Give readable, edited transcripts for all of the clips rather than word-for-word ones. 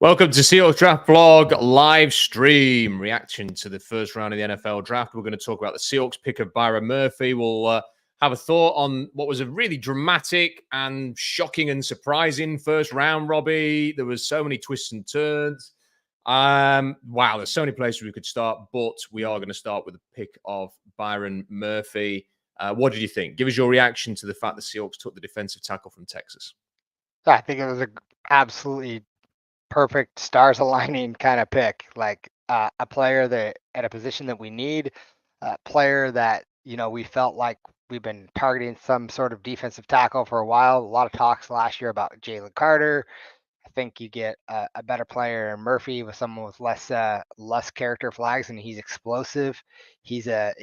Welcome to Seahawks Draft Blog live stream reaction to the first round of the NFL draft. We're going to talk about the Seahawks pick of Byron Murphy. We'll have a thought on what was a really dramatic and shocking and surprising first round, Robbie. There was so many twists and turns. Wow, there's so many places we could start, but we are going to start with the pick of Byron Murphy. What did you think? Give us your reaction to the fact the Seahawks took the defensive tackle from Texas. I think it was an absolutely perfect stars aligning kind of pick, like a player that at a position that we need, a player that, we felt like we've been targeting some sort of defensive tackle for a while. A lot of talks last year about Jalen Carter. I think you get a better player in Murphy with someone with less character flags, and he's explosive. He's a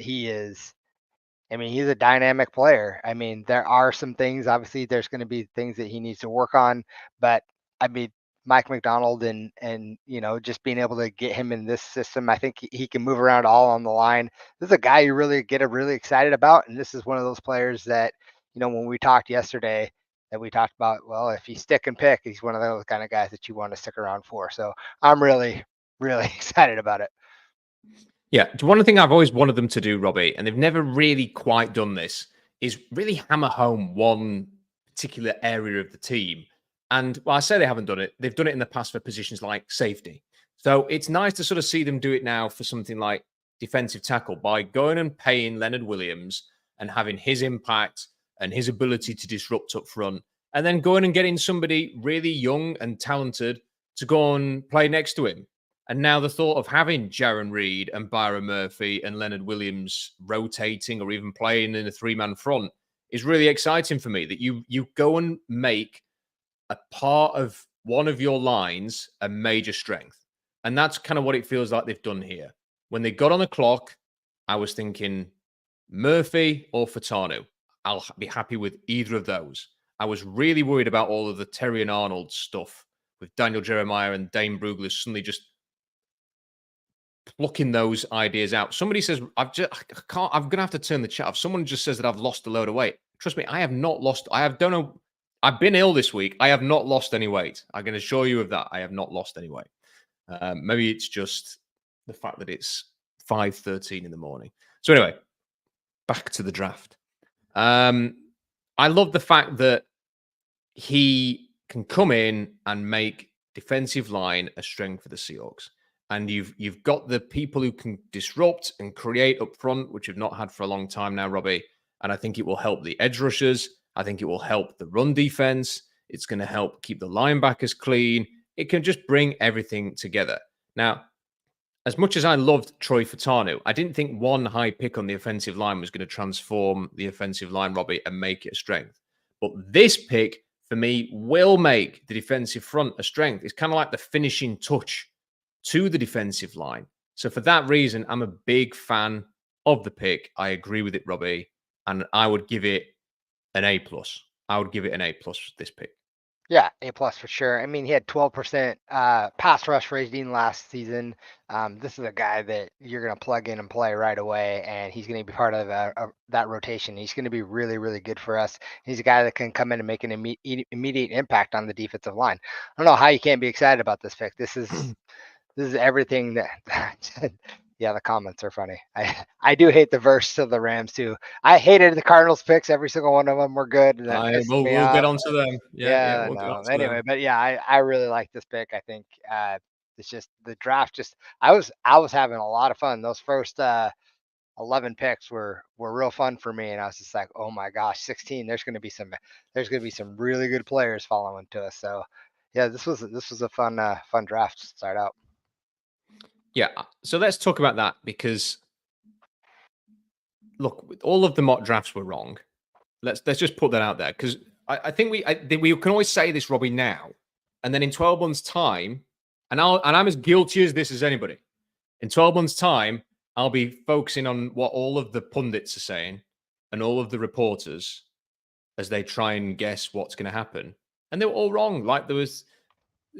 dynamic player. There are some things, obviously there's going to be things that he needs to work on, but Mike McDonald and just being able to get him in this system, I think he can move around all on the line. This is a guy you really get really excited about, and this is one of those players that, when we talked yesterday, that we talked about, well, if you stick and pick, he's one of those kind of guys that you want to stick around for. So I'm really, really excited about it. Yeah, one thing I've always wanted them to do, Robbie, and they've never really quite done this, is really hammer home one particular area of the team. And I say they haven't done it. They've done it in the past for positions like safety. So it's nice to sort of see them do it now for something like defensive tackle by going and paying Leonard Williams and having his impact and his ability to disrupt up front, and then going and getting somebody really young and talented to go and play next to him. And now the thought of having Jarran Reed and Byron Murphy and Leonard Williams rotating or even playing in a three-man front is really exciting for me, that you go and make a part of one of your lines a major strength. And that's kind of what it feels like they've done here. When they got on the clock, I was thinking Murphy or Furtado. I'll be happy with either of those. I was really worried about all of the Terry and Arnold stuff with Daniel Jeremiah and Dane Brugler suddenly just plucking those ideas out. Somebody says, I'm going to have to turn the chat off. Someone just says that I've lost a load of weight. Trust me, I have not lost. Don't know. I've been ill this week. I have not lost any weight. I can assure you of that. I have not lost any weight. Maybe it's just the fact that it's 5:13 in the morning. So anyway, back to the draft. I love the fact that he can come in and make defensive line a strength for the Seahawks. And you've got the people who can disrupt and create up front, which you've not had for a long time now, Robbie. And I think it will help the edge rushers. I think it will help the run defense. It's going to help keep the linebackers clean. It can just bring everything together. Now, as much as I loved Troy Furtado, I didn't think one high pick on the offensive line was going to transform the offensive line, Robbie, and make it a strength. But this pick, for me, will make the defensive front a strength. It's kind of like the finishing touch to the defensive line. So for that reason, I'm a big fan of the pick. I agree with it, Robbie, and I would give it an A+. I would give it an A+ for this pick. Yeah, A+ for sure. He had 12% pass rush rating last season. This is a guy that you're going to plug in and play right away, and he's going to be part of that rotation. He's going to be really, really good for us. He's a guy that can come in and make an immediate impact on the defensive line. I don't know how you can't be excited about this pick. This is everything that yeah, the comments are funny. I do hate the verse of the Rams too. I hated the Cardinals picks. Every single one of them were good. And we'll get onto them. Yeah, we'll get onto them. But yeah, I really like this pick. I think it's just the draft. I was having a lot of fun. Those first 11 picks were real fun for me, and I was just like, oh my gosh, 16. There's going to be some really good players following to us. So yeah, this was a fun draft to start out. Yeah, so let's talk about that, because look, all of the mock drafts were wrong. Let's just put that out there, because I think we can always say this, Robbie, now, and then in 12 months' time, and I'm as guilty as this as anybody. In 12 months' time, I'll be focusing on what all of the pundits are saying and all of the reporters as they try and guess what's going to happen, and they were all wrong. Like, there was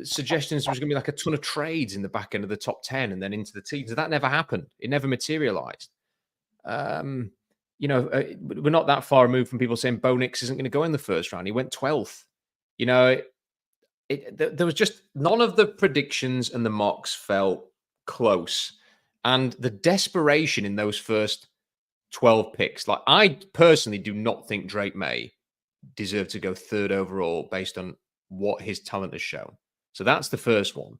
suggestions there was going to be like a ton of trades in the back end of the top 10 and then into the teams. That never happened. It never materialized. We're not that far removed from people saying Bo Nix isn't going to go in the first round. He went 12th. there was just none of the predictions and the mocks felt close. And the desperation in those first 12 picks, like I personally do not think Drake May deserved to go third overall based on what his talent has shown. So that's the first one.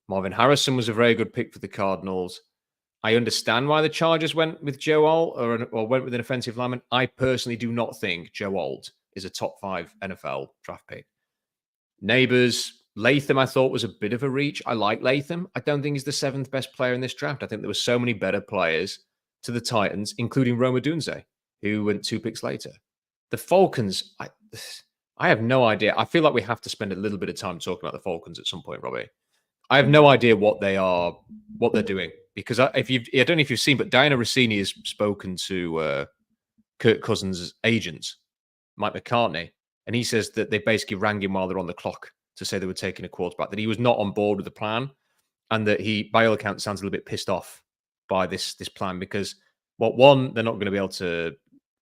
Marvin Harrison was a very good pick for the Cardinals. I understand why the Chargers went with Joe Alt or went with an offensive lineman. I personally do not think Joe Alt is a top 5 NFL draft pick. Neighbors, Latham, I thought was a bit of a reach. I like Latham. I don't think he's the 7th best player in this draft. I think there were so many better players to the Titans, including Rome Odunze, who went 2 picks later. The Falcons, I have no idea. I feel like we have to spend a little bit of time talking about the Falcons at some point, Robbie. I have no idea what they're doing, because I don't know if you've seen, but Diana Rossini has spoken to Kirk Cousins' agent, Mike McCartney, and he says that they basically rang him while they're on the clock to say they were taking a quarterback, that he was not on board with the plan, and that he, by all accounts, sounds a little bit pissed off by this plan because, well, one, they're not going to be able to.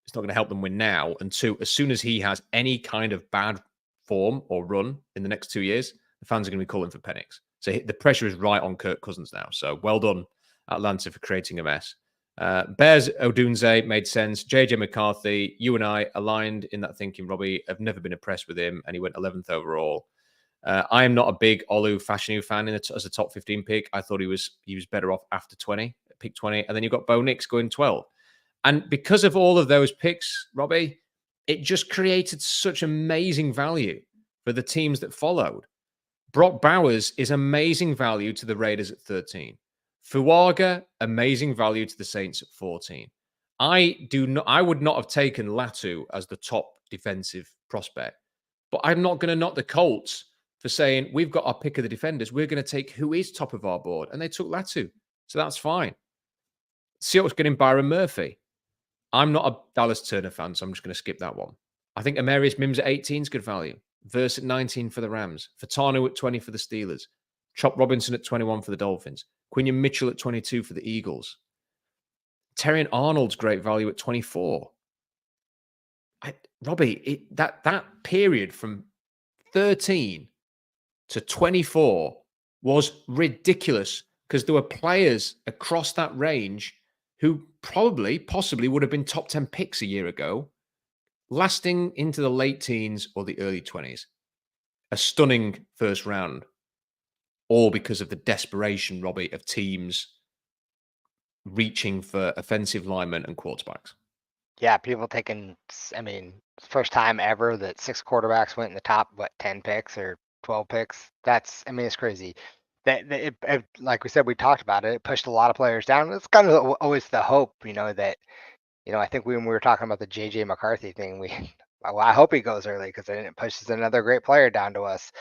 It's not going to help them win now, and 2, as soon as he has any kind of bad form or run in the next 2 years, the fans are going to be calling for Penix. So the pressure is right on Kirk Cousins now. So well done, Atlanta, for creating a mess. Bears Odunze made sense. JJ McCarthy, you and I aligned in that thinking, Robbie. I've never been impressed with him, and he went 11th overall. I am not a big Olu Fashanu fan as a top 15 pick. I thought he was better off after 20, pick 20. And then you've got Bo Nix going 12. And because of all of those picks, Robbie, it just created such amazing value for the teams that followed. Brock Bowers is amazing value to the Raiders at 13. Fuaga, amazing value to the Saints at 14. I would not have taken Latu as the top defensive prospect, but I'm not going to knock the Colts for saying we've got our pick of the defenders. We're going to take who is top of our board, and they took Latu, so that's fine. Seahawks getting Byron Murphy. I'm not a Dallas Turner fan, so I'm just going to skip that one. I think Amarius Mims at 18 is good value. Verse at 19 for the Rams. Furtado at 20 for the Steelers. Chop Robinson at 21 for the Dolphins. Quinion Mitchell at 22 for the Eagles. Terrion Arnold's great value at 24. Robbie, that period from 13 to 24 was ridiculous because there were players across that range who possibly would have been top 10 picks a year ago, lasting into the late teens or the early 20s. A stunning first round, all because of the desperation, Robbie, of teams reaching for offensive linemen and quarterbacks. Yeah, people taking, first time ever that 6 quarterbacks went in the top, 10 picks or 12 picks. It's crazy. Like we said, we talked about it. It pushed a lot of players down. It's kind of always the hope, that, I think when we were talking about the JJ McCarthy thing, I hope he goes early because then it pushes another great player down to us.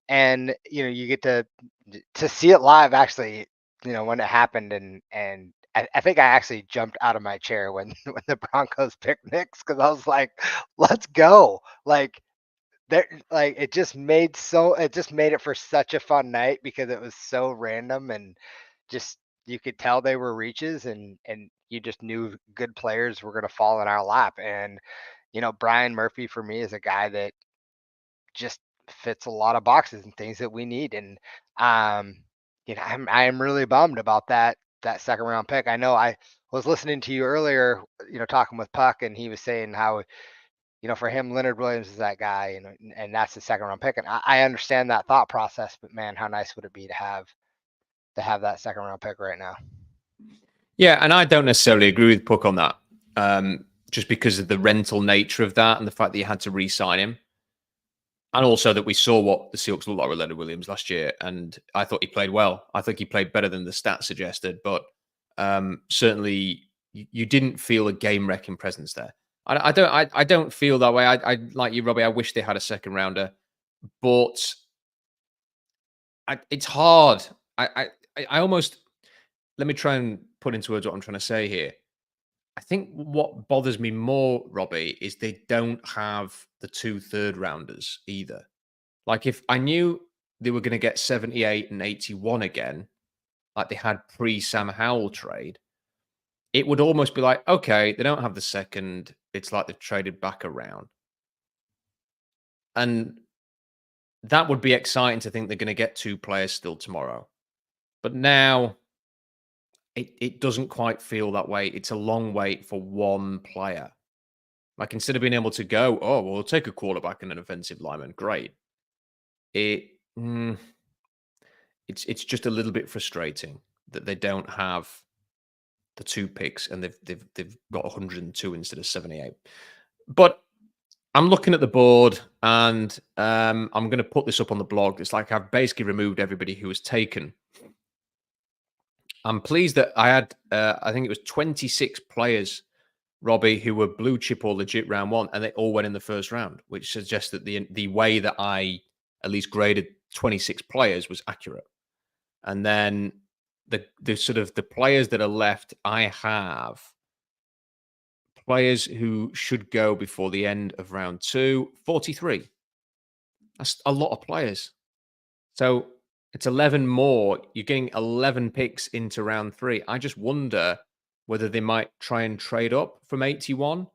And, you get to see it live actually, when it happened. And I think I actually jumped out of my chair when the Broncos picked Knicks because I was like, let's go. It just made it for such a fun night because it was so random and just you could tell they were reaches and you just knew good players were going to fall in our lap. And Byron Murphy for me is a guy that just fits a lot of boxes and things that we need. And I am really bummed about that second round pick. I know I was listening to you earlier, talking with Puck, and he was saying how for him, Leonard Williams is that guy, and that's the second round pick. And I understand that thought process, but man, how nice would it be to have that second round pick right now? Yeah, and I don't necessarily agree with Puck on that, just because of the rental nature of that and the fact that you had to re-sign him. And also that we saw what the Seahawks looked like with Leonard Williams last year, and I thought he played well. I think he played better than the stats suggested, but certainly you didn't feel a game-wrecking presence there. I don't feel that way. I like you, Robbie. I wish they had a second rounder, but it's hard. I almost, let me try and put into words what I'm trying to say here. I think what bothers me more, Robbie, is they don't have the 2 third rounders either. Like if I knew they were going to get 78 and 81 again, like they had pre-Sam Howell trade, it would almost be like, okay, they don't have the second. It's like they've traded back around. And that would be exciting to think they're going to get 2 players still tomorrow. But now it doesn't quite feel that way. It's a long wait for 1 player. Like, instead of being able to go, oh, well, we'll take a quarterback and an offensive lineman. Great. It's just a little bit frustrating that they don't have the 2 picks and they've got 102 instead of 78. But I'm looking at the board and I'm going to put this up on the blog. It's like I've basically removed everybody who was taken. I'm pleased that I had, I think it was 26 players, Robbie, who were blue chip or legit round 1, and they all went in the first round, which suggests that the way that I at least graded 26 players was accurate. And then the sort of the players that are left, I have players who should go before the end of round 2, 43. That's a lot of players. So it's 11 more. You're getting 11 picks into round 3. I just wonder whether they might try and trade up from 81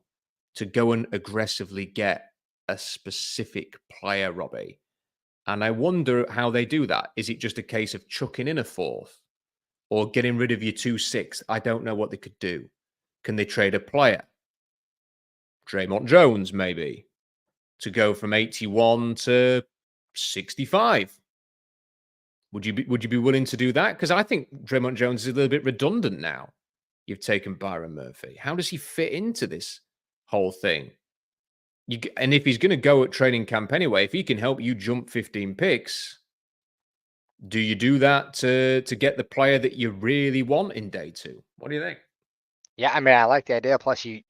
to go and aggressively get a specific player, Robbie. And I wonder how they do that. Is it just a case of chucking in a 4th or getting rid of your 2 6th? I don't know what they could do. Can they trade a player? Draymond Jones, maybe, to go from 81 to 65. Would you be willing to do that? Because I think Draymond Jones is a little bit redundant now. You've taken Byron Murphy. How does he fit into this whole thing? And if he's going to go at training camp anyway, if he can help you jump 15 picks, do you do that to get the player that you really want in day 2? What do you think? Yeah, I mean, I like the idea. Plus, you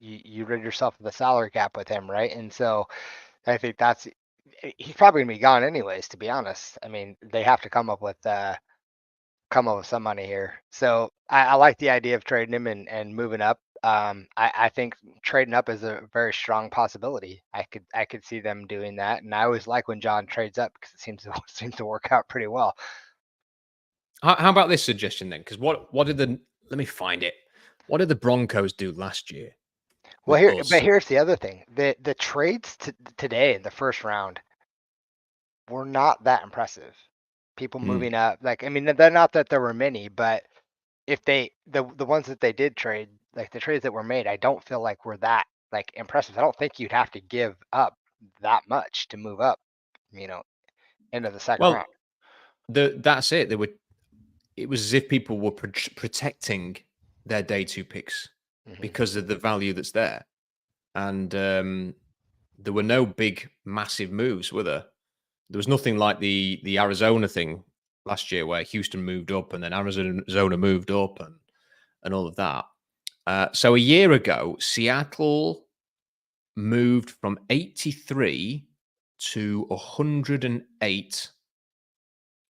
rid yourself of the salary cap with him, right? And so I think he's probably gonna be gone anyways. To be honest, I mean, they have to come up with some money here. So I like the idea of trading him and moving up. I think trading up is a very strong possibility. I could see them doing that, and I always like when John trades up because it seems to work out pretty well. How about this suggestion then? Because what did let me find it. What did the Broncos do last year? Well, here's the other thing. The trades today in the first round were not that impressive. People moving up, like, I mean, they're not that there were many, but if the ones that they did trade, like the trades that were made, I don't feel like were that like impressive. I don't think you'd have to give up that much to move up, into the second round. That's it. It was as if people were protecting their day 2 picks because of the value that's there. And there were no big, massive moves, were there? There was nothing like the Arizona thing last year where Houston moved up and then Arizona moved up and all of that. So a year ago, Seattle moved from 83 to 108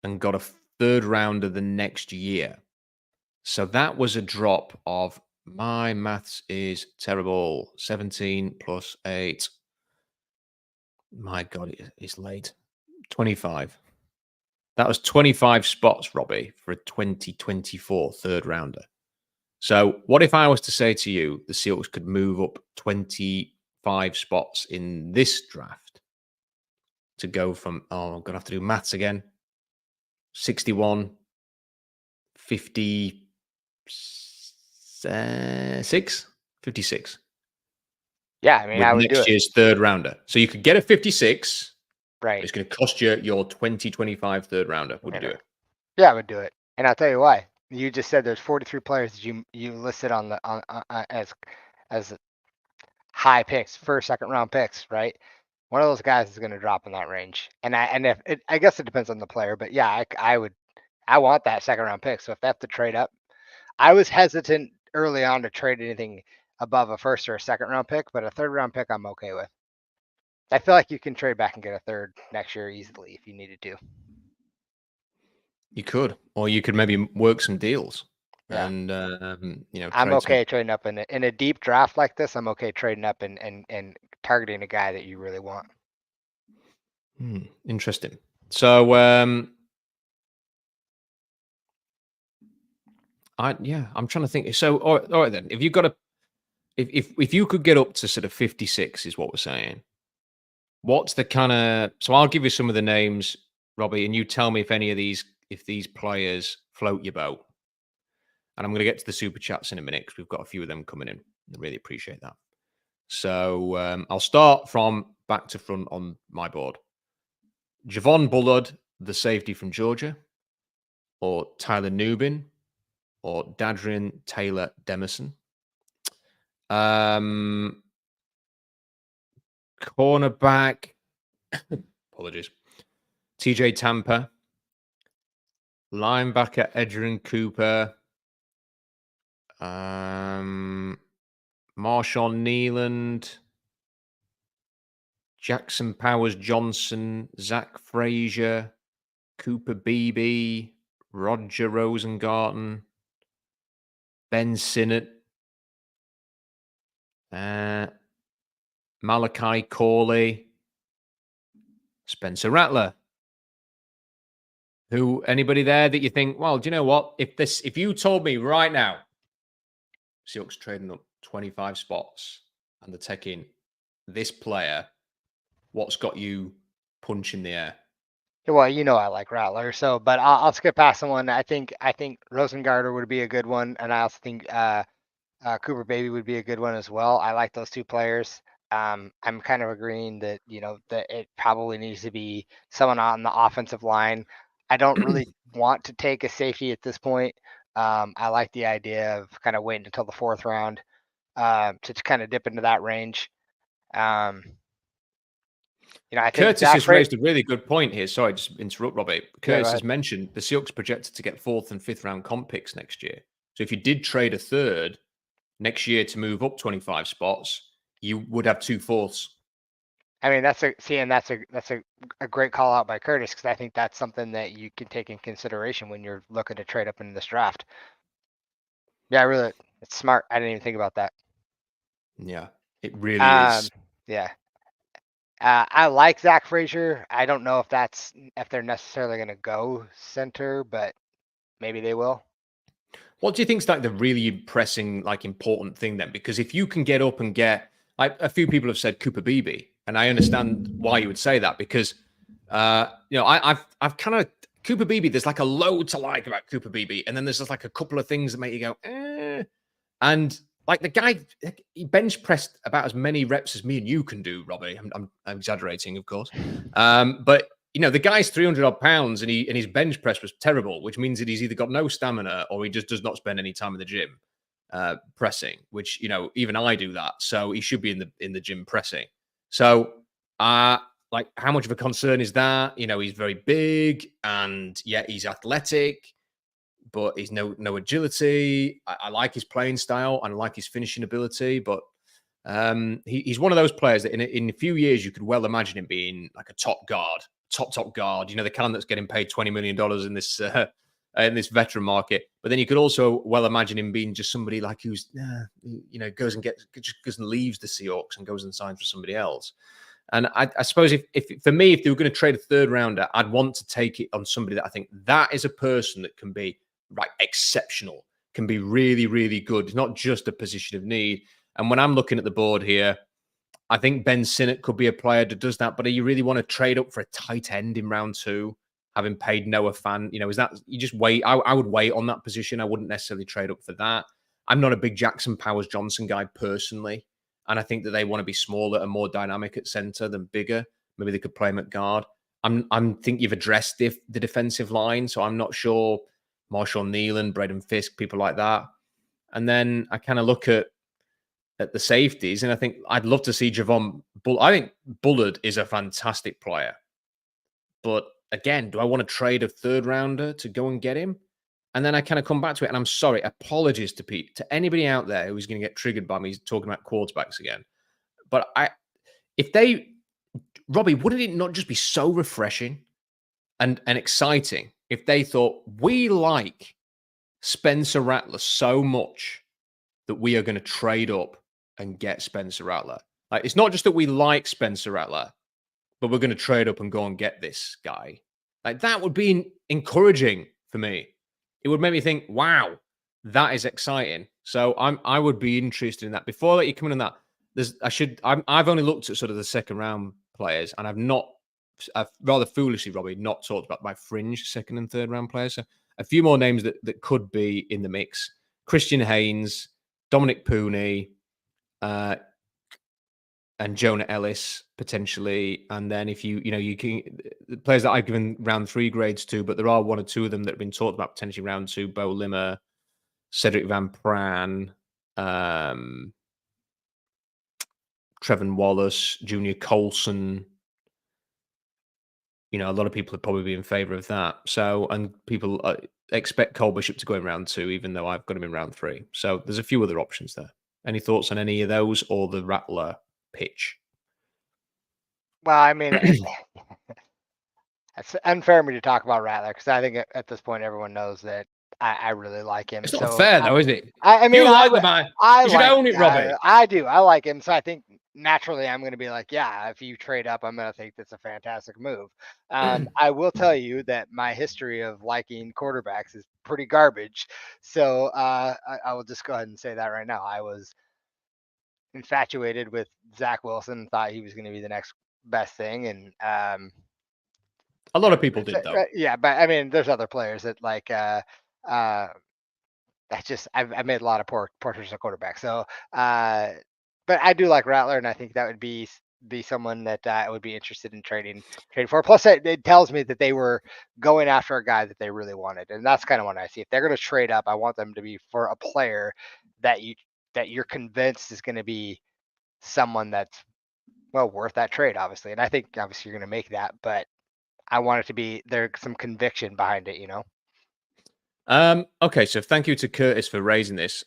and got a 3rd rounder the next year. So that was a drop of, my maths is terrible, 17 plus 8. My God, it's late. 25. That was 25 spots, Robbie, for a 2024 3rd rounder. So what if I was to say to you, the Seahawks could move up 25 spots in this draft to go from, I'm going to have to do maths again, 61, 56. Yeah, I mean, I would do it. Next year's 3rd rounder. So you could get a 56. Right. It's going to cost you your 2025 3rd rounder. Would you do it? Yeah, I would do it. And I'll tell you why. You just said there's 43 players that you listed on as high picks, 1st, 2nd round picks, right? One of those guys is going to drop in that range. And I guess it depends on the player, but yeah, I want that 2nd round pick. So if they have to trade up, I was hesitant early on to trade anything above a 1st or a 2nd round pick, but a 3rd round pick I'm okay with. I feel like you can trade back and get a 3rd next year easily if you needed to. You could, or you could maybe work some deals. Yeah. And I'm okay trading up in a deep draft like this. I'm okay trading up and targeting a guy that you really want. Interesting. So I'm trying to think. So all right then, if you got if you could get up to sort of 56 is what we're saying, What's the kind of? So I'll give you some of the names, Robbie, and you tell me if these players float your boat. And I'm going to get to the super chats in a minute because we've got a few of them coming in. I really appreciate that. So I'll start from back to front on my board. Javon Bullard, the safety from Georgia, or Tyler Nubin, or Dadrian Taylor Demerson. Cornerback, apologies, TJ Tampa. Linebacker, Edgerrin Cooper. Marshawn Nealand. Jackson Powers Johnson. Zach Frazier. Cooper Beebe. Roger Rosengarten. Ben Sinnott. Malachi Corley. Spencer Rattler. Anybody there that you think, well, do you know what? If you told me right now, Seahawks trading up 25 spots and they're taking this player, what's got you punching the air? Well, I like Rattler, but I'll skip past someone. I think Rosengarten would be a good one, and I also think Cooper Beebe would be a good one as well. I like those two players. I'm kind of agreeing that that it probably needs to be someone on the offensive line. I don't really want to take a safety at this point. I like the idea of kind of waiting until the 4th round to kind of dip into that range. I think Curtis has raised a really good point here. Sorry, just interrupt, Robbie. Curtis has mentioned the Seahawks projected to get 4th and 5th round comp picks next year. So if you did trade a 3rd next year to move up 25 spots, you would have 2 4ths. I mean, that's a great call out by Curtis, because I think that's something that you can take in consideration when you're looking to trade up in this draft. Yeah, really, it's smart. I didn't even think about that. Yeah, it really is. Yeah. I like Zach Frazier. I don't know if they're necessarily going to go center, but maybe they will. What do you think is like the really pressing, like important thing then? Because if you can get up and get, like a few people have said Cooper Beebe, and I understand why you would say that because, I've kind of Cooper Beebe. There's like a load to like about Cooper Beebe, and then there's just like a couple of things that make you go, and like the guy, he bench pressed about as many reps as me and you can do, Robbie. I'm exaggerating, of course, but. The guy's 300 odd pounds and his bench press was terrible, which means that he's either got no stamina or he just does not spend any time in the gym pressing, which, even I do that. So he should be in the gym pressing. So, like, how much of a concern is that? He's very big and yet he's athletic, but he's no agility. I like his playing style and I like his finishing ability, but he's one of those players that in a few years you could well imagine him being like a top guard, the kind that's getting paid $20 million in this veteran market. But then you could also well imagine him being just somebody like who's goes and leaves the Seahawks and goes and signs for somebody else. And I suppose if for me, if they were going to trade a 3rd rounder, I'd want to take it on somebody that I think that is a person that can be exceptional, can be really, really good. It's not just a position of need. And when I'm looking at the board here, I think Ben Sinnott could be a player that does that. But do you really want to trade up for a tight end in round 2, having paid Noah Fant? Is that you just wait? I would wait on that position. I wouldn't necessarily trade up for that. I'm not a big Jackson Powers Johnson guy personally. And I think that they want to be smaller and more dynamic at center than bigger. Maybe they could play him at guard. I think you've addressed the defensive line. So I'm not sure Marshawn Nealand, Braden Fisk, people like that. And then I kind of look at the safeties, and I think I'd love to see Javon Bullard. I think Bullard is a fantastic player. But again, do I want to trade a 3rd rounder to go and get him? And then I kind of come back to it, and I'm sorry, apologies to anybody out there who's going to get triggered by me talking about quarterbacks again. But Robbie, wouldn't it not just be so refreshing and exciting if they thought, we like Spencer Rattler so much that we are going to trade up and get Spencer Rattler? Like, it's not just that we like Spencer Rattler, but we're going to trade up and go and get this guy. Like, that would be encouraging for me. It would make me think, wow, that is exciting. So I would be interested in that. Before I let you come in on that, I've only looked at sort of the 2nd round players, and I've rather foolishly, Robbie, not talked about my fringe second and third round players. So a few more names that could be in the mix: Christian Haynes, Dominic Pooney, and Jonah Ellis potentially. And then if you can, the players that I've given round 3 grades to, but there are 1 or 2 of them that have been talked about potentially round 2: Bo Limmer, Cedric Van Pran, Trevin Wallace, Junior Colson. A lot of people would probably be in favor of that. So, and people expect Cole Bishop to go in round 2, even though I've got him in round 3. So there's a few other options there. Any thoughts on any of those or the Rattler pitch? Well, I mean, it's unfair of me to talk about Rattler because I think at this point everyone knows that I really like him. It's not fair though, is it? I mean, you like the man. You should own it, Robbie. I do. I like him. So I think naturally I'm going to be like, yeah, if you trade up, I'm going to think that's a fantastic move. I will tell you that my history of liking quarterbacks is pretty garbage. So I will just go ahead and say that right now. I was infatuated with Zach Wilson, thought he was going to be the next best thing. And a lot of people did though. Yeah, but I mean, there's other players that like I made a lot of poor choices of quarterback. So but I do like Rattler, and I think that would be someone that I would be interested in trading for. Plus, it tells me that they were going after a guy that they really wanted, and that's kind of what I see. If they're going to trade up, I want them to be for a player that you're convinced is going to be someone that's well worth that trade, obviously. And I think obviously you're going to make that, but I want it to be there's some conviction behind it, Okay, so thank you to Curtis for raising this.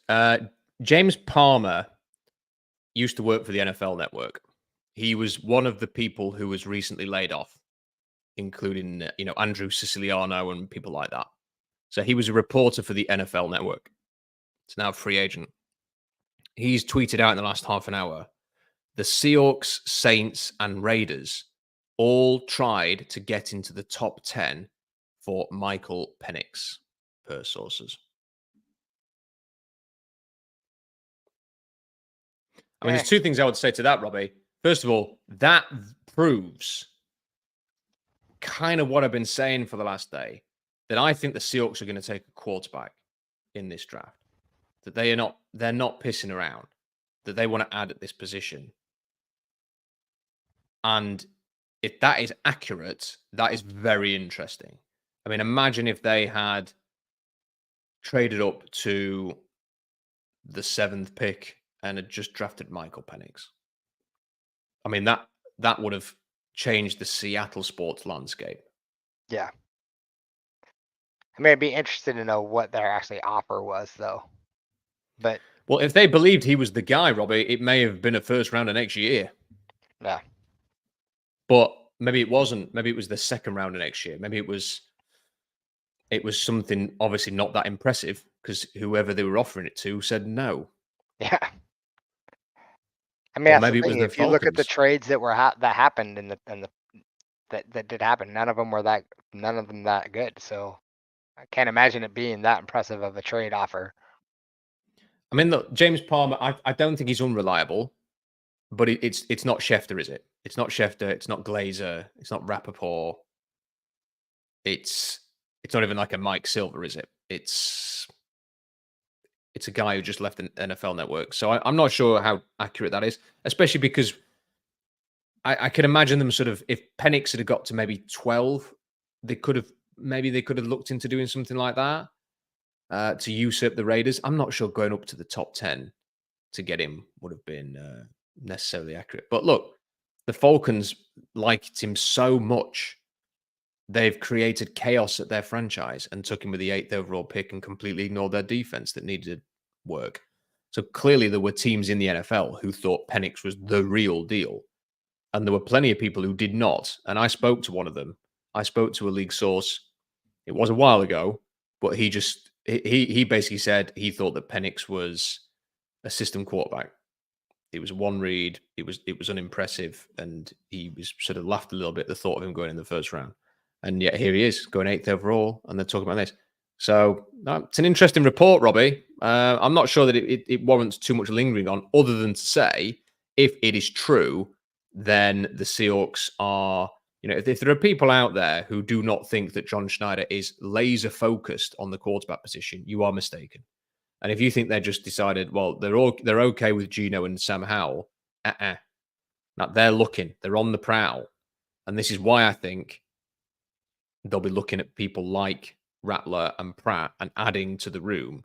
James Palmer used to work for the NFL Network. He was one of the people who was recently laid off, including Andrew Siciliano and people like that. So he was a reporter for the NFL Network. He's now a free agent. He's tweeted out in the last half an hour, the Seahawks, Saints, and Raiders all tried to get into the top 10 for Michael Penix, per sources. I mean, there's 2 things I would say to that, Robbie. First of all, that proves kind of what I've been saying for the last day, that I think the Seahawks are going to take a quarterback in this draft, that they're not pissing around, that they want to add at this position. And if that is accurate, that is very interesting. I mean, imagine if they had traded up to the 7th pick and had just drafted Michael Penix. I mean, that would have changed the Seattle sports landscape. Yeah. I mean, I'd be interested to know what their actually offer was, though. But well, if they believed he was the guy, Robbie, it may have been a first rounder next year. Yeah. But maybe it wasn't. Maybe it was the second round of next year. Maybe it was something obviously not that impressive because whoever they were offering it to said no. Yeah. I mean, maybe it was if you look at the trades that were that happened that did happen, none of them that good. So I can't imagine it being that impressive of a trade offer. I mean, look, James Palmer, I don't think he's unreliable, but it's not Schefter, is it? It's not Schefter. It's not Glazer. It's not Rappaport. It's not even like a Mike Silver, is it? It's a guy who just left the NFL Network. So I'm not sure how accurate that is, especially because I can imagine them sort of, if Penix had got to maybe 12, they could have looked into doing something like that to usurp the Raiders. I'm not sure going up to the top 10 to get him would have been necessarily accurate. But look, the Falcons liked him so much. They've created chaos at their franchise and took him with the 8th overall pick and completely ignored their defense that needed work. So clearly there were teams in the NFL who thought Penix was the real deal. And there were plenty of people who did not. And I spoke to one of them. I spoke to a league source. It was a while ago, but he basically said he thought that Penix was a system quarterback. It was one read. It was unimpressive. And he was sort of laughed a little bit at the thought of him going in the first round. And yet here he is, going 8th overall, and they're talking about this. So it's an interesting report, Robbie. I'm not sure that it warrants too much lingering on, other than to say, if it is true, then the Seahawks are, if there are people out there who do not think that John Schneider is laser focused on the quarterback position, you are mistaken. And if you think they just decided, well, they're okay with Geno and Sam Howell, now they're looking, they're on the prowl, and this is why I think they'll be looking at people like Rattler and Pratt and adding to the room.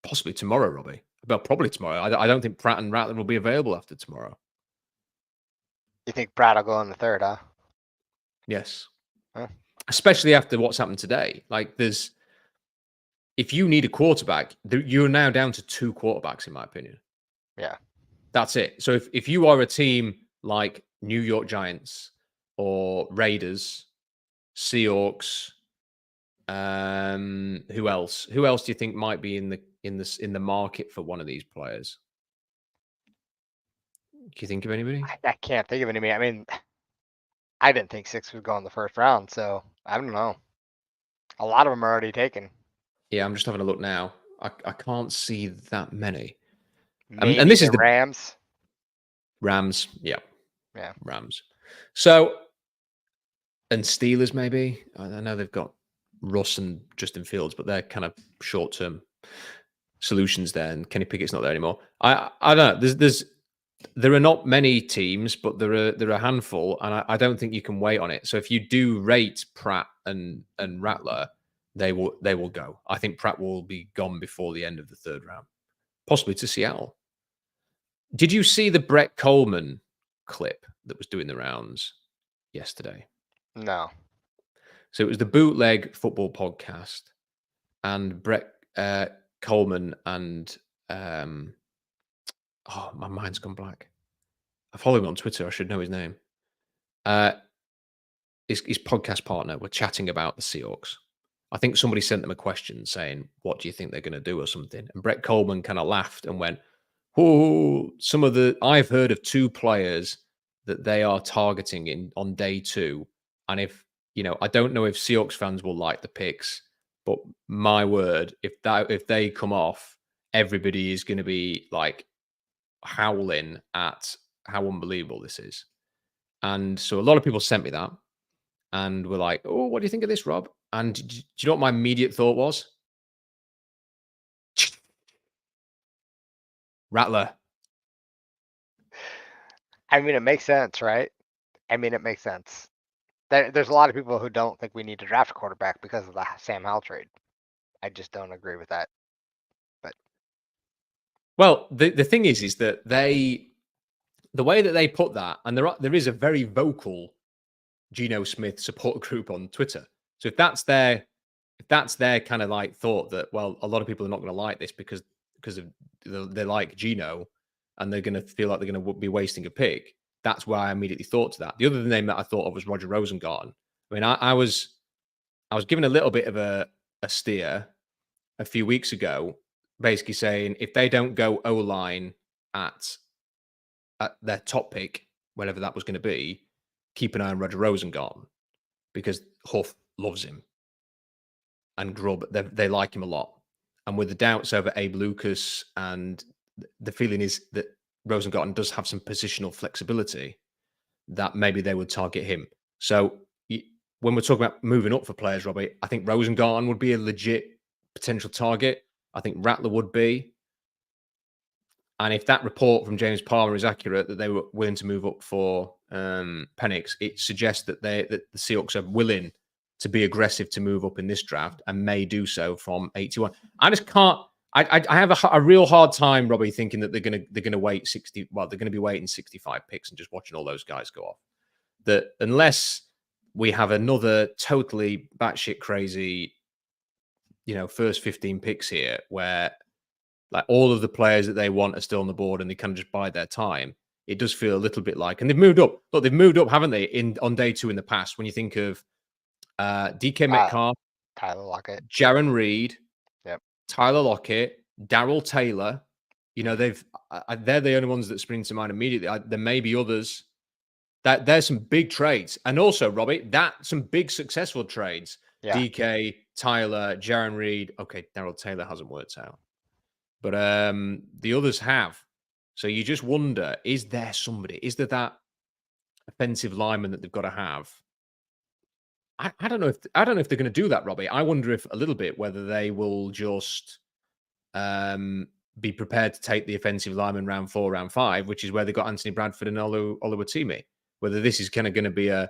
Possibly tomorrow, Robbie. Well, probably tomorrow. I don't think Pratt and Rattler will be available after tomorrow. You think Pratt will go in the third, huh? Yes. Huh? Especially after what's happened today. Like, if you need a quarterback, you're now down to 2 quarterbacks, in my opinion. Yeah. That's it. So if you are a team like New York Giants or Raiders, Seahawks, who else? Who else do you think might be in the market for one of these players? Can you think of anybody? I can't think of anybody. I mean, I didn't think 6 would go in the first round, so I don't know. A lot of them are already taken. Yeah, I'm just having a look now. I can't see that many. Maybe and this is the Rams. Rams. Yeah. Rams. So, and Steelers there I know they've got Russ and Justin Fields, but they're kind of short-term solutions there. And Kenny Pickett's not there anymore. I don't know. There are not many teams, but there are a handful, and I don't think you can wait on it. So if you do rate Pratt and Rattler, they will go. I think Pratt will be gone before the end of the third round, possibly to Seattle. Did you see the Brett Coleman clip that was doing the rounds yesterday? No. So it was the Bootleg Football Podcast, and Brett Coleman and my mind's gone blank. I follow him on Twitter. I should know his name. His podcast partner were chatting about the Seahawks. I think somebody sent them a question saying, "What do you think they're going to do?" or something. And Brett Coleman kind of laughed and went, "Oh, I've heard of 2 players that they are targeting on day 2, and if I don't know if Seahawks fans will like the picks, but my word, if they come off, everybody is going to be like howling at how unbelievable this is." And so a lot of people sent me that and were like, "Oh, what do you think of this, Rob?" And do you know what my immediate thought was? Rattler. I mean, it makes sense, right? I mean, it makes sense. There's a lot of people who don't think we need to draft a quarterback because of the Sam Howell trade. I just don't agree with that. But well, the thing is that the way that they put that, and there is a very vocal Geno Smith support group on Twitter. So if that's their kind of like thought that, well, a lot of people are not going to like this because they like Geno and they're going to feel like they're going to be wasting a pick. That's why I immediately thought to that. The other name that I thought of was Roger Rosengarten. I mean, I was given a little bit of a steer a few weeks ago, basically saying if they don't go O-line at their top pick, whatever that was going to be, keep an eye on Roger Rosengarten because Huff loves him and Grubb, they like him a lot. And with the doubts over Abe Lucas, and the feeling is that Rosengarten does have some positional flexibility, that maybe they would target him. So when we're talking about moving up for players, Robbie, I think Rosengarten would be a legit potential target. I think Rattler would be. And if that report from James Palmer is accurate, that they were willing to move up for Penix, it suggests that the Seahawks are willing to be aggressive to move up in this draft and may do so from 81. I just can't. I have a real hard time, Robbie, thinking that they're gonna wait 60. Well, they're going to be waiting 65 picks and just watching all those guys go off. That unless we have another totally batshit crazy, first 15 picks here where like all of the players that they want are still on the board and they kind of just bide their time. It does feel a little bit like, and they've moved up. Look, they've moved up, haven't they? On day 2 in the past, when you think of DK Metcalf, Tyler Lockett, Jaron Reed, yep, Tyler Lockett, Darrell Taylor. They're the only ones that spring to mind immediately. There may be others. There's some big trades, and also Robbie, some big successful trades. Yeah. DK, Tyler, Jaron Reed. Okay, Darrell Taylor hasn't worked out. But the others have. So you just wonder, is there somebody? Is there that offensive lineman that they've got to have? I don't know if they're going to do that, Robbie. I wonder if a little bit whether they will just be prepared to take the offensive lineman round 4, round 5, which is where they got Anthony Bradford and Oluwatimi. Whether this is kind of going to be a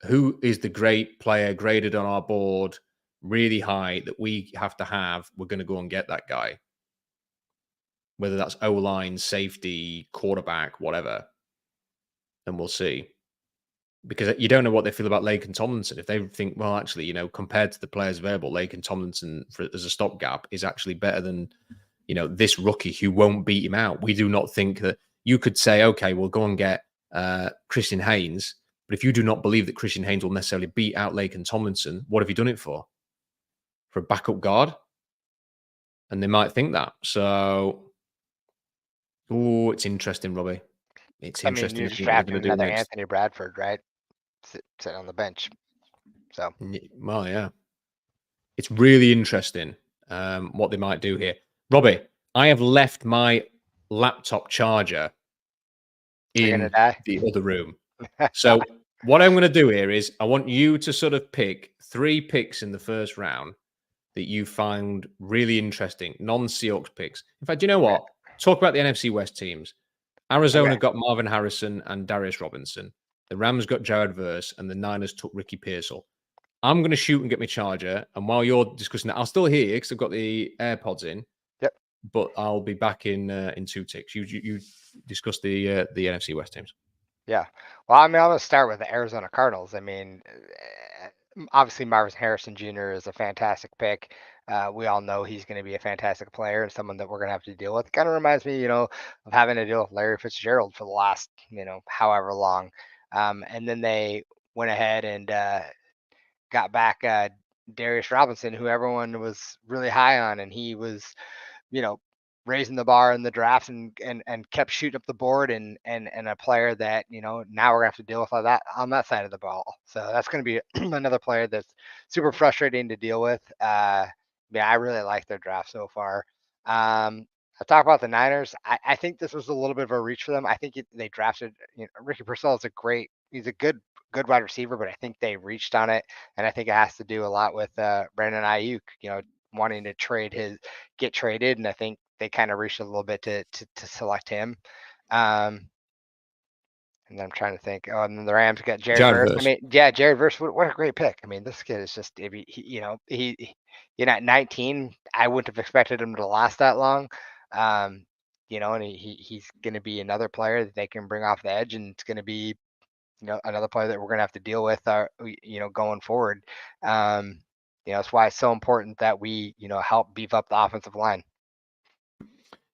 who is the great player graded on our board really high that we have to have, we're going to go and get that guy. Whether that's O-line, safety, quarterback, whatever. And we'll see. Because you don't know what they feel about Laken Tomlinson. If they think, well, actually, compared to the players available, Laken Tomlinson as a stopgap is actually better than, this rookie who won't beat him out. We do not think that you could say, okay, we'll go and get Christian Haynes. But if you do not believe that Christian Haynes will necessarily beat out Laken Tomlinson, what have you done it for? For a backup guard? And they might think that. So, it's interesting, Robbie. It's interesting. You're just drafting another Anthony Bradford, right? Sitting on the bench. So, well, yeah, it's really interesting what they might do here. Robbie, I have left my laptop charger in the other room. So what I'm going to do here is I want you to sort of pick 3 picks in the first round that you find really interesting, non-Seahawks picks. In fact, you know what? Talk about the NFC West teams. Arizona got Marvin Harrison and Darius Robinson. The Rams got Jared Verse, and the Niners took Ricky Pearsall. I'm going to shoot and get my charger, and while you're discussing that, I'll still hear you because I've got the AirPods in. Yep. But I'll be back in 2 ticks. You discuss the NFC West teams. Yeah. Well, I'm going to start with the Arizona Cardinals. Obviously Marvin Harrison Jr. is a fantastic pick. We all know he's going to be a fantastic player and someone that we're going to have to deal with. Kind of reminds me, of having to deal with Larry Fitzgerald for the last, however long. And then they went ahead and got back Darius Robinson, who everyone was really high on, and he was, raising the bar in the draft and kept shooting up the board and a player that, now we're gonna have to deal with that on that side of the ball. So that's going to be another player that's super frustrating to deal with. I really like their draft so far. I talk about the Niners. I think this was a little bit of a reach for them. I think they drafted, Ricky Pearsall is he's a good wide receiver, but I think they reached on it. And I think it has to do a lot with Brandon Ayuk, wanting to get traded. And I think they kind of reached a little bit to select him. And I'm trying to think. Oh, and then the Rams got Jared Verse. Jared Verse. What a great pick. This kid is just, at 19, I wouldn't have expected him to last that long. And he's going to be another player that they can bring off the edge, and it's going to be, another player that we're going to have to deal with, going forward. That's why it's so important that we, help beef up the offensive line.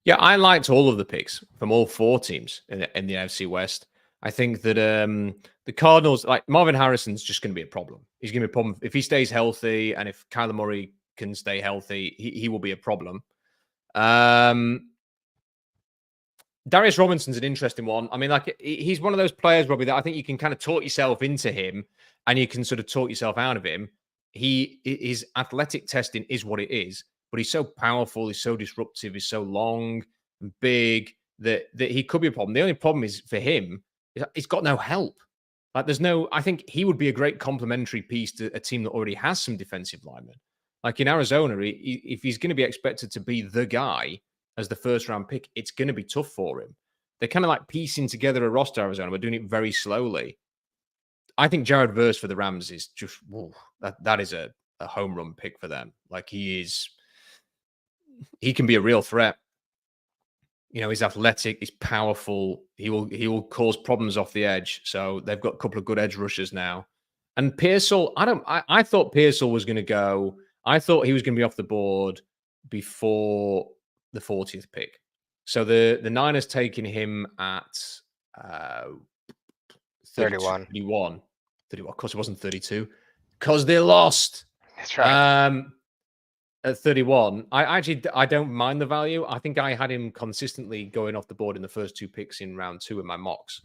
Yeah, I liked all of the picks from all 4 teams in the NFC West. I think that the Cardinals, like Marvin Harrison's just going to be a problem. He's going to be a problem if he stays healthy, and if Kyler Murray can stay healthy, he will be a problem. Darius Robinson's an interesting one. He's one of those players, Robbie, that I think you can kind of talk yourself into him, and you can sort of talk yourself out of him. His athletic testing is what it is, but he's so powerful, he's so disruptive, he's so long and big that he could be a problem. The only problem is for him, he's got no help. I think he would be a great complementary piece to a team that already has some defensive linemen. Like in Arizona, if he's going to be expected to be the guy as the first round pick, it's going to be tough for him. They're kind of like piecing together a roster, Arizona. We're doing it very slowly. I think Jared Verse for the Rams is just, that is a home run pick for them. Like he can be a real threat. He's athletic, he's powerful. He will cause problems off the edge. So they've got a couple of good edge rushers now. And Pearsall, I thought Pearsall was going to go. I thought he was going to be off the board before the 40th pick. So the Niners taking him at 31. 31. Of course, it wasn't 32 because they lost. That's right. At 31, I don't mind the value. I think I had him consistently going off the board in the first 2 picks in round 2 in my mocks.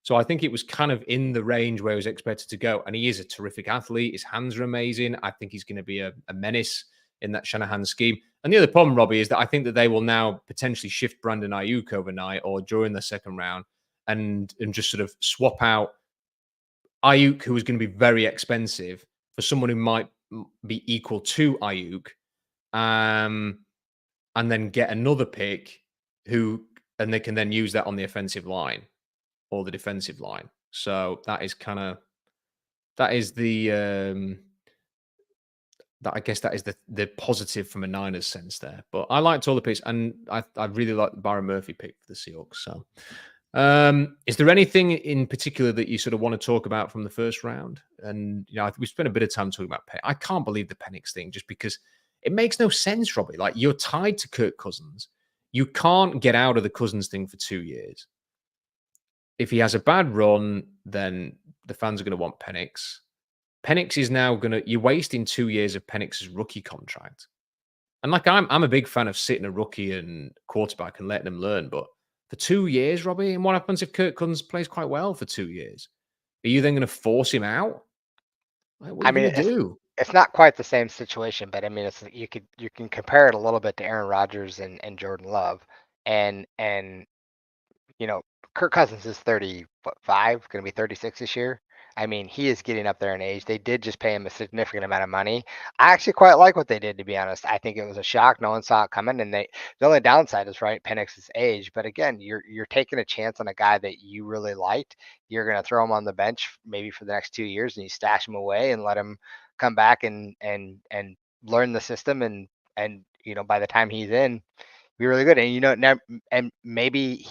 So I think it was kind of in the range where he was expected to go. And he is a terrific athlete. His hands are amazing. I think he's going to be a menace in that Shanahan scheme. And the other problem, Robbie, is that I think that they will now potentially shift Brandon Ayuk overnight or during the second round and just sort of swap out Ayuk, who is going to be very expensive, for someone who might be equal to Ayuk, and then get another pick and they can then use that on the offensive line or the defensive line. So that is the I guess that is the positive from a Niners sense there. But I liked all the picks, and I really like the Byron Murphy pick for the Seahawks. So, is there anything in particular that you sort of want to talk about from the first round? And we spent a bit of time talking about Penix. I can't believe the Penix thing, just because it makes no sense, Robbie. Like, you're tied to Kirk Cousins. You can't get out of the Cousins thing for 2 years. If he has a bad run, then the fans are going to want Penix. Penix is now you're wasting 2 years of Penix's rookie contract. And I'm a big fan of sitting a rookie and quarterback and letting them learn. But for 2 years, Robbie, and what happens if Kirk Cousins plays quite well for 2 years? Are you then going to force him out? Like, what are you going to do? It's not quite the same situation, but I mean, you can compare it a little bit to Aaron Rodgers and Jordan Love, and Kirk Cousins is 35, going to be 36 this year. I mean, he is getting up there in age. They did just pay him a significant amount of money. I actually quite like what they did, to be honest. I think it was a shock. No one saw it coming, and the only downside is Penix's age. But again, you're taking a chance on a guy that you really liked. You're going to throw him on the bench maybe for the next 2 years, and you stash him away and let him come back and learn the system, and by the time he's in, be really good. And maybe.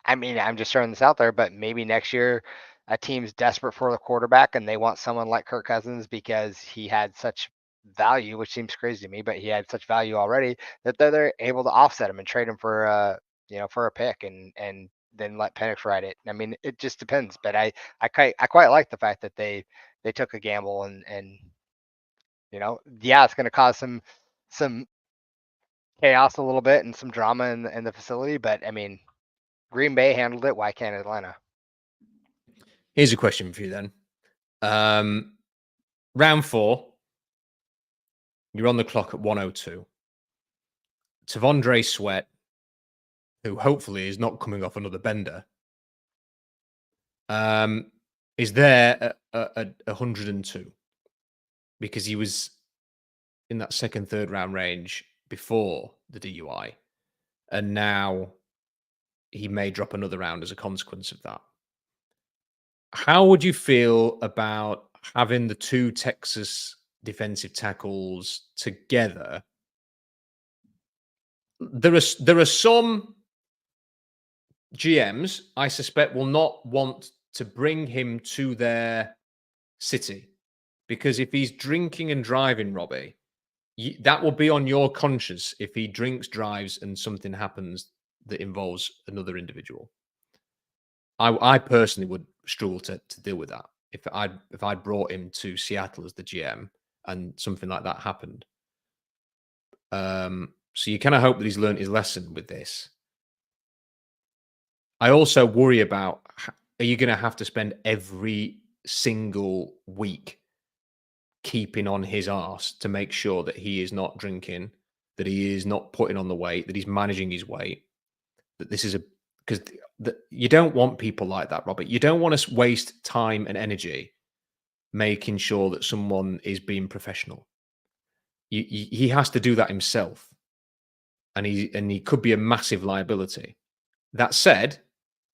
I mean, I'm just throwing this out there, but maybe next year a team's desperate for the quarterback and they want someone like Kirk Cousins because he had such value, which seems crazy to me, but he had such value already that they're able to offset him and trade him for a pick and then let Penix ride it. I mean, it just depends, but I quite like the fact that they took a gamble and it's going to cause some chaos a little bit and some drama in the facility, but I mean, Green Bay handled it. Why can't Atlanta? Here's a question for you then. Round 4, you're on the clock at 1:02. T'Vondre Sweat, who hopefully is not coming off another bender, is there at 102 because he was in that second, third round range before the DUI, and now he may drop another round as a consequence of that. How would you feel about having the 2 Texas defensive tackles together? There are some GMs I suspect will not want to bring him to their city because if he's drinking and driving, Robbie, that will be on your conscience if he drinks, drives, and something happens that involves another individual. I personally would struggle to deal with that if I'd brought him to Seattle as the GM and something like that happened. So you kind of hope that he's learned his lesson with this. I also worry about, are you going to have to spend every single week keeping on his arse to make sure that he is not drinking, that he is not putting on the weight, that he's managing his weight, that this is because you don't want people like that, Robert. You don't want to waste time and energy making sure that someone is being professional. He has to do that himself, and he could be a massive liability. That said,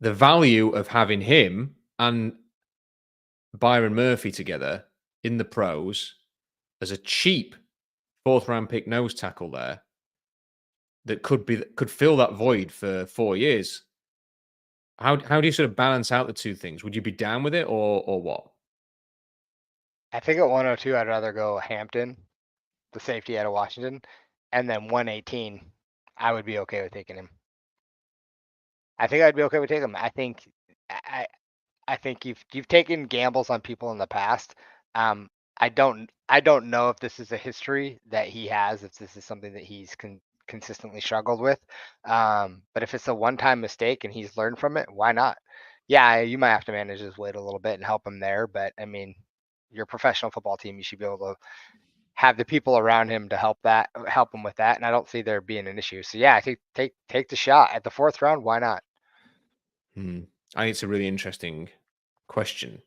the value of having him and Byron Murphy together in the pros as a cheap 4th round pick nose tackle there that could fill that void for 4 years. How do you sort of balance out the two things? Would you be down with it or what? I think at 102, I'd rather go Hampton, the safety out of Washington, and then 118, I would be okay with taking him. I think I'd be okay with taking him. I think you've taken gambles on people in the past. I don't know if this is a history that he has, if this is something that he's consistently struggled with. But if it's a one-time mistake and he's learned from it, why not? Yeah, you might have to manage his weight a little bit and help him there, but I mean, you're a professional football team. You should be able to have the people around him to help him with that, and I don't see there being an issue. So yeah, take the shot at the 4th round. Why not? I think it's a really interesting question.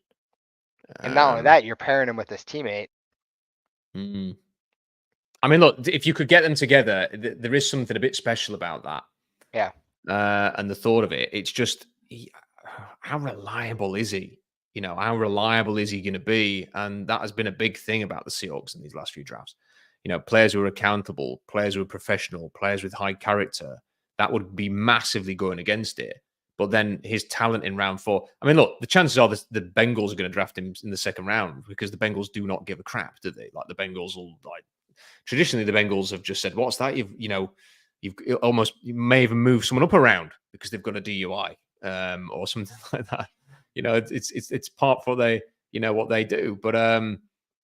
And not only that, you're pairing him with his teammate. I mean, look, if you could get them together, there is something a bit special about that. Yeah. And the thought of it, it's just, how reliable is he? You know, how reliable is he going to be? And that has been a big thing about the Seahawks in these last few drafts. You know, players who are accountable, players who are professional, players with high character, that would be massively going against it. But then his talent in round 4. I mean, look, the chances are the Bengals are going to draft him in the 2nd round because the Bengals do not give a crap, do they? Like the Bengals will traditionally the Bengals have just said, "What's that?" You may even move someone up around because they've got a DUI or something like that. You know, it's part for what they do. But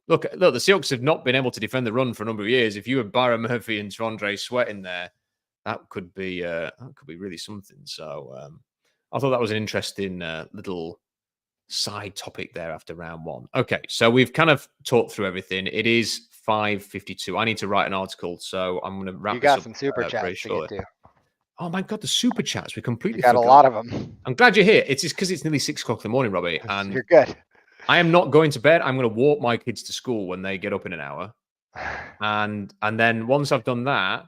look, the Seahawks have not been able to defend the run for a number of years. If you had Byron Murphy and Tavondre Sweat in there, that could be really something. So I thought that was an interesting little side topic there after round 1. Okay, so we've kind of talked through everything. It is 5:52. I need to write an article, so I'm going to wrap this up. You got some super chats to get to. Oh my God, the super chats. We completely got forgot. A lot of them. I'm glad you're here. It's just because it's nearly 6 o'clock in the morning, Robbie. And you're good. I am not going to bed. I'm going to walk my kids to school when they get up in an hour. And then once I've done that,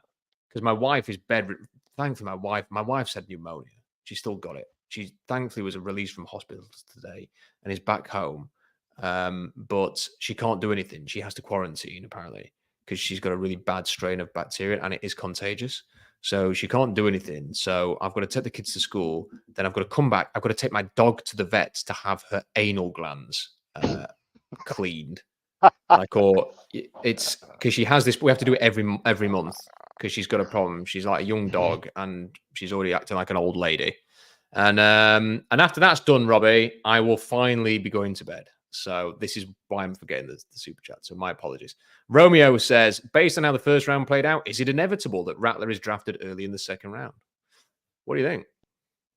because my wife is bedridden. Thankfully, my wife's had pneumonia. She's still got it. She thankfully was released from hospital today and is back home. But she can't do anything. She has to quarantine apparently because she's got a really bad strain of bacteria and it is contagious. So she can't do anything. So I've got to take the kids to school. Then I've got to come back. I've got to take my dog to the vet to have her anal glands cleaned. It's because she has this. We have to do it every month because she's got a problem. She's like a young dog and she's already acting like an old lady. And after that's done, Robbie, I will finally be going to bed. So this is why I'm forgetting the super chat. So my apologies. Romeo says, based on how the 1st round played out, is it inevitable that Rattler is drafted early in the 2nd round? What do you think?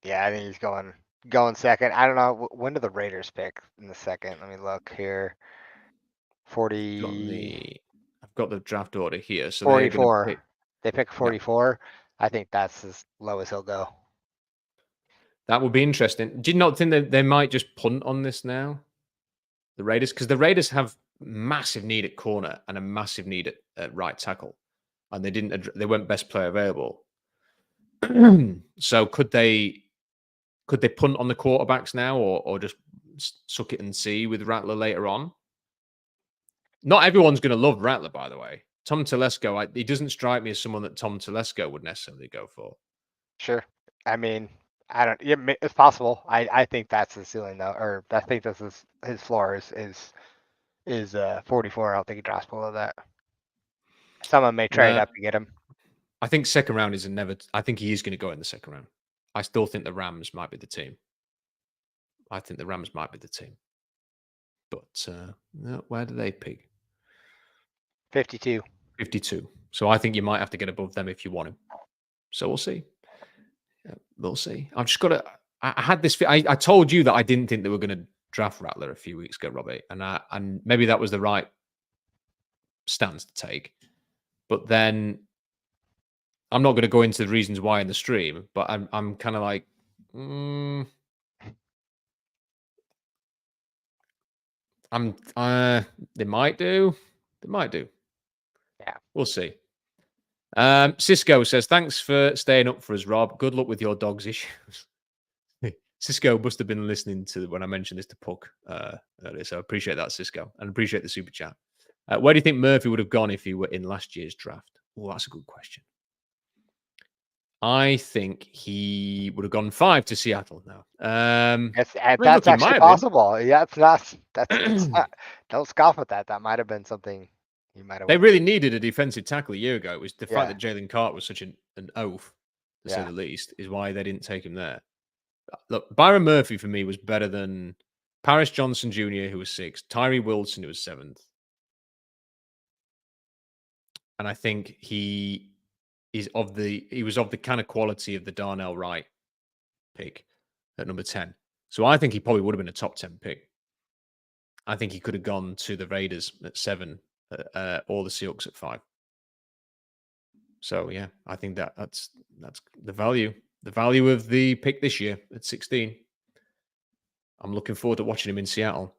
Yeah, I think he's going 2nd. I don't know. When do the Raiders pick in the 2nd? Let me look here. 40. I've got the draft order here. So 44. They pick 44. Yeah. I think that's as low as he'll go. That would be interesting. Do you not think that they might just punt on this now? The Raiders, because the Raiders have massive need at corner and a massive need at right tackle, and they weren't best player available. So could they punt on the quarterbacks now, or just suck it and see with Rattler later on? Not everyone's going to love Rattler, by the way. Tom Telesco, he doesn't strike me as someone that Tom Telesco would necessarily go for. Sure, I mean, it's possible. I think that's his ceiling though, or I think this is his floor is 44. I don't think he drops below that. Someone may trade up to get him. I think 2nd round is I think he is going to go in the 2nd round. I still think the Rams might be the team. But where do they pick? 52. 52. So I think you might have to get above them if you want him. So we'll see. We'll see. I've just got to. I had this. I told you that I didn't think they were going to draft Rattler a few weeks ago, Robbie, and maybe that was the right stance to take. But then I'm not going to go into the reasons why in the stream. But I'm kind of like, they might do. Yeah, we'll see. Cisco says, thanks for staying up for us, Rob. Good luck with your dog's issues. Cisco must have been listening to when I mentioned this to Puck earlier. So I appreciate that, Cisco, and appreciate the super chat. Where do you think Murphy would have gone if he were in last year's draft? Oh, that's a good question. I think he would have gone 5 to Seattle now. That's actually possible. Yeah, it's not. Don't scoff at that. That might have been something. They really needed a defensive tackle a year ago. It was the fact that Jalen Carter was such an oaf, to say the least, is why they didn't take him there. Look, Byron Murphy for me was better than Paris Johnson Jr., who was 6th, Tyree Wilson, who was 7th. And I think he was of the kind of quality of the Darnell Wright pick at number 10. So I think he probably would have been a top 10 pick. I think he could have gone to the Raiders at 7 or the Seahawks at 5. So yeah, I think that's the value of the pick this year at 16. I'm looking forward to watching him in Seattle.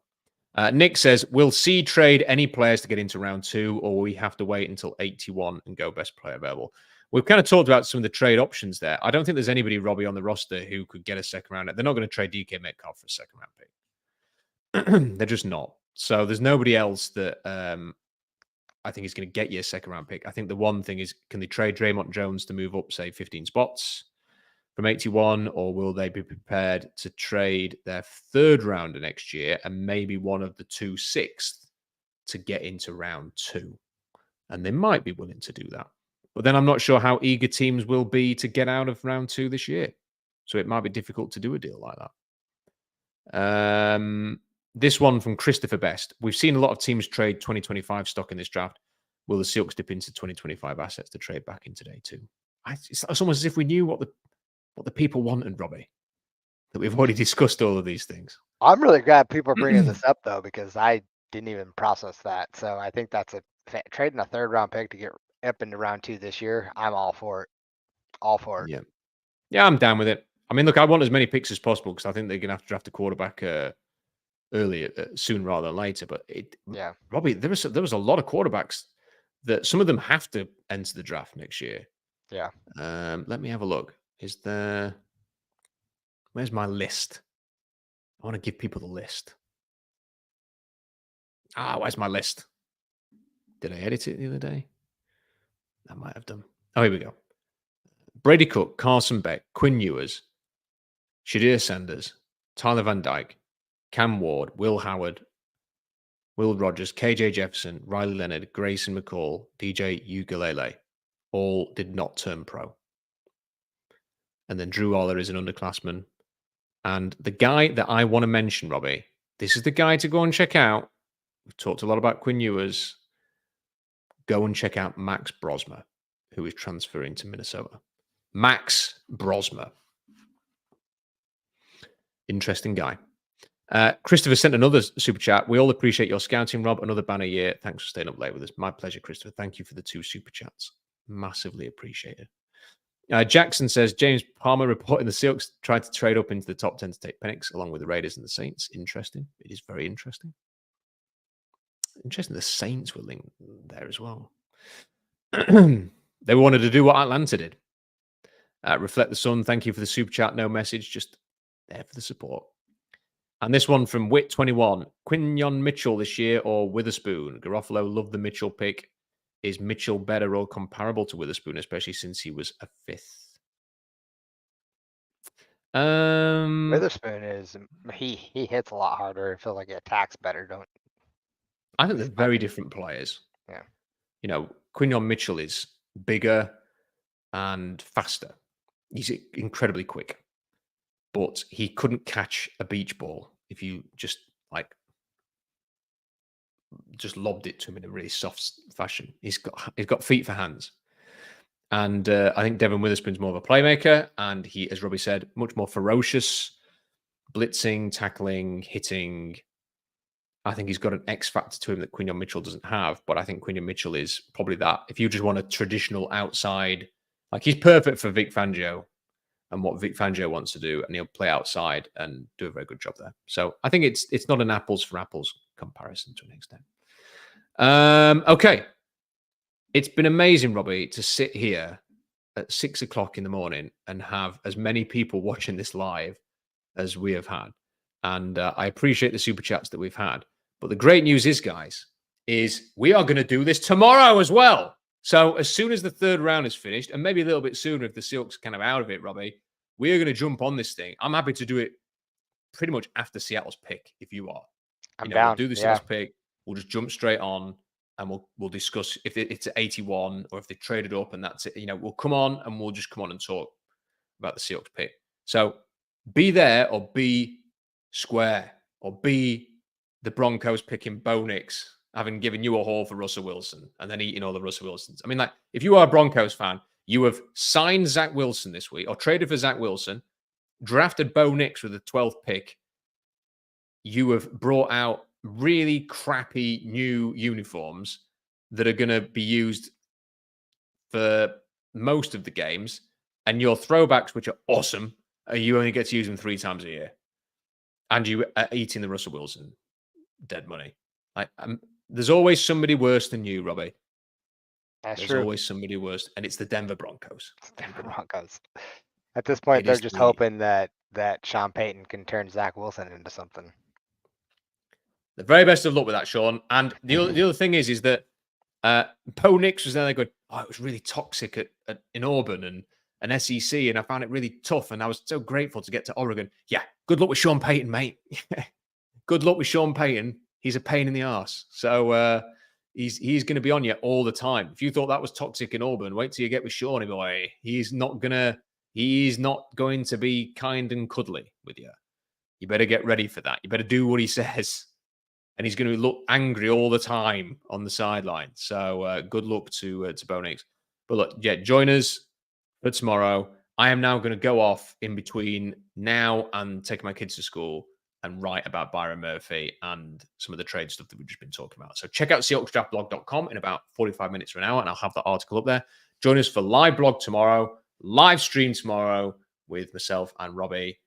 Nick says, will C trade any players to get into round 2, or will we have to wait until 81 and go best player available? We've kind of talked about some of the trade options there. I don't think there's anybody, Robbie, on the roster who could get a second round. They're not going to trade DK Metcalf for a second round pick. They're just not. So there's nobody else that I think is going to get you a second round pick. I think the one thing is, can they trade Draymond Jones to move up, say, 15 spots from 81, or will they be prepared to trade their third rounder next year and maybe one of the 2 sixth to get into round 2? And they might be willing to do that. But then I'm not sure how eager teams will be to get out of round 2 this year. So it might be difficult to do a deal like that. This one from Christopher Best. We've seen a lot of teams trade 2025 stock in this draft. Will the Seahawks dip into 2025 assets to trade back in today too? It's almost as if we knew what the people wanted, Robbie. That we've already discussed all of these things. I'm really glad people are bringing this up though, because I didn't even process that. So I think that's trading a third round pick to get up into round 2 this year. I'm all for it. All for it. Yeah, I'm down with it. I mean, look, I want as many picks as possible because I think they're going to have to draft a quarterback earlier, soon rather than later. But Robbie, there was a lot of quarterbacks that some of them have to enter the draft next year. Yeah. Let me have a look. Where's my list? I want to give people the list. Where's my list? Did I edit it the other day? I might have done. Oh, here we go. Brady Cook, Carson Beck, Quinn Ewers, Shadir Sanders, Tyler Van Dyke, Cam Ward, Will Howard, Will Rogers, KJ Jefferson, Riley Leonard, Grayson McCall, DJ Ugalele, all did not turn pro. And then Drew Aller is an underclassman. And the guy that I want to mention, Robbie, this is the guy to go and check out. We've talked a lot about Quinn Ewers. Go and check out Max Brosmer, who is transferring to Minnesota. Max Brosmer. Interesting guy. Christopher sent another super chat. We all appreciate your scouting, Rob. Another banner year. Thanks for staying up late with us. My pleasure, Christopher. Thank you for the 2 super chats. Massively appreciated. Jackson says, James Palmer reporting the Seahawks tried to trade up into the top 10 to take Penix along with the Raiders and the Saints. Interesting. It is very interesting. Interesting. The Saints were linked there as well. They wanted to do what Atlanta did. Reflect the Sun. Thank you for the super chat. No message. Just there for the support. And this one from Wit21. Quinyon Mitchell this year or Witherspoon? Garofalo loved the Mitchell pick. Is Mitchell better or comparable to Witherspoon, especially since he was a 5th? Witherspoon is he hits a lot harder. I feel like he attacks better. I think they're very different players. Yeah. You know, Quinyon Mitchell is bigger and faster. He's incredibly quick, but he couldn't catch a beach ball if you just lobbed it to him in a really soft fashion. He's got feet for hands. And I think Devin Witherspoon's more of a playmaker, and he, as Robbie said, much more ferocious, blitzing, tackling, hitting. I think he's got an X factor to him that Quinyon Mitchell doesn't have, but I think Quinyon Mitchell is probably that. If you just want a traditional outside, he's perfect for Vic Fangio and what Vic Fangio wants to do, and he'll play outside and do a very good job there. So I think it's not an apples for apples comparison to an extent. Okay. It's been amazing, Robbie, to sit here at 6 o'clock in the morning and have as many people watching this live as we have had. And I appreciate the super chats that we've had. But the great news is, guys, is we are going to do this tomorrow as well. So as soon as the third round is finished, and maybe a little bit sooner if the Seahawks kind of out of it, Robbie, we are going to jump on this thing. I'm happy to do it pretty much after Seattle's pick, if you are. I'm down. We'll do the Seahawks pick. We'll just jump straight on. And we'll discuss if it's at 81 or if they traded up and that's it. We'll come on and we'll just come on and talk about the Seahawks pick. So be there or be square or be the Broncos picking Bo Nix, having given you a haul for Russell Wilson and then eating all the Russell Wilsons. I mean, if you are a Broncos fan, you have signed Zach Wilson this week or traded for Zach Wilson, drafted Bo Nix with the 12th pick. You have brought out really crappy new uniforms that are going to be used for most of the games, and your throwbacks, which are awesome, you only get to use them 3 times a year, and you are eating the Russell Wilson dead money. There's always somebody worse than you, Robbie. That's There's true. always somebody worse, and it's the Denver Broncos. Denver Broncos. At this point, they're just hoping that Sean Payton can turn Zach Wilson into something. The very best of luck with that, Sean. And the other thing is that Bo Nix was there going, oh, it was really toxic in Auburn and SEC, and I found it really tough, and I was so grateful to get to Oregon. Yeah, good luck with Sean Payton, mate. Good luck with Sean Payton. He's a pain in the arse. So he's going to be on you all the time. If you thought that was toxic in Auburn, wait till you get with Shawnee boy. He's not going to be kind and cuddly with you. You better get ready for that. You better do what he says. And he's going to look angry all the time on the sideline. So good luck to Bo Nix. But look, yeah, join us for tomorrow. I am now going to go off in between now and taking my kids to school and write about Byron Murphy and some of the trade stuff that we've just been talking about. So check out SeahawksDraftBlog.com in about 45 minutes or an hour, and I'll have that article up there. Join us for live blog tomorrow, live stream tomorrow with myself and Robbie.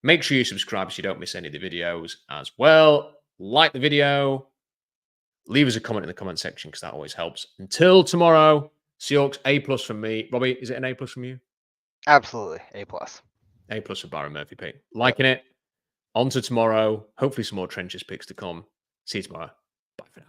Make sure you subscribe so you don't miss any of the videos as well. Like the video. Leave us a comment in the comment section because that always helps. Until tomorrow, Seahawks A+ from me. Robbie, is it an A+ from you? Absolutely. A+. A+ for Byron Murphy, Pete. Liking it. On to tomorrow. Hopefully some more trenches picks to come. See you tomorrow. Bye for now.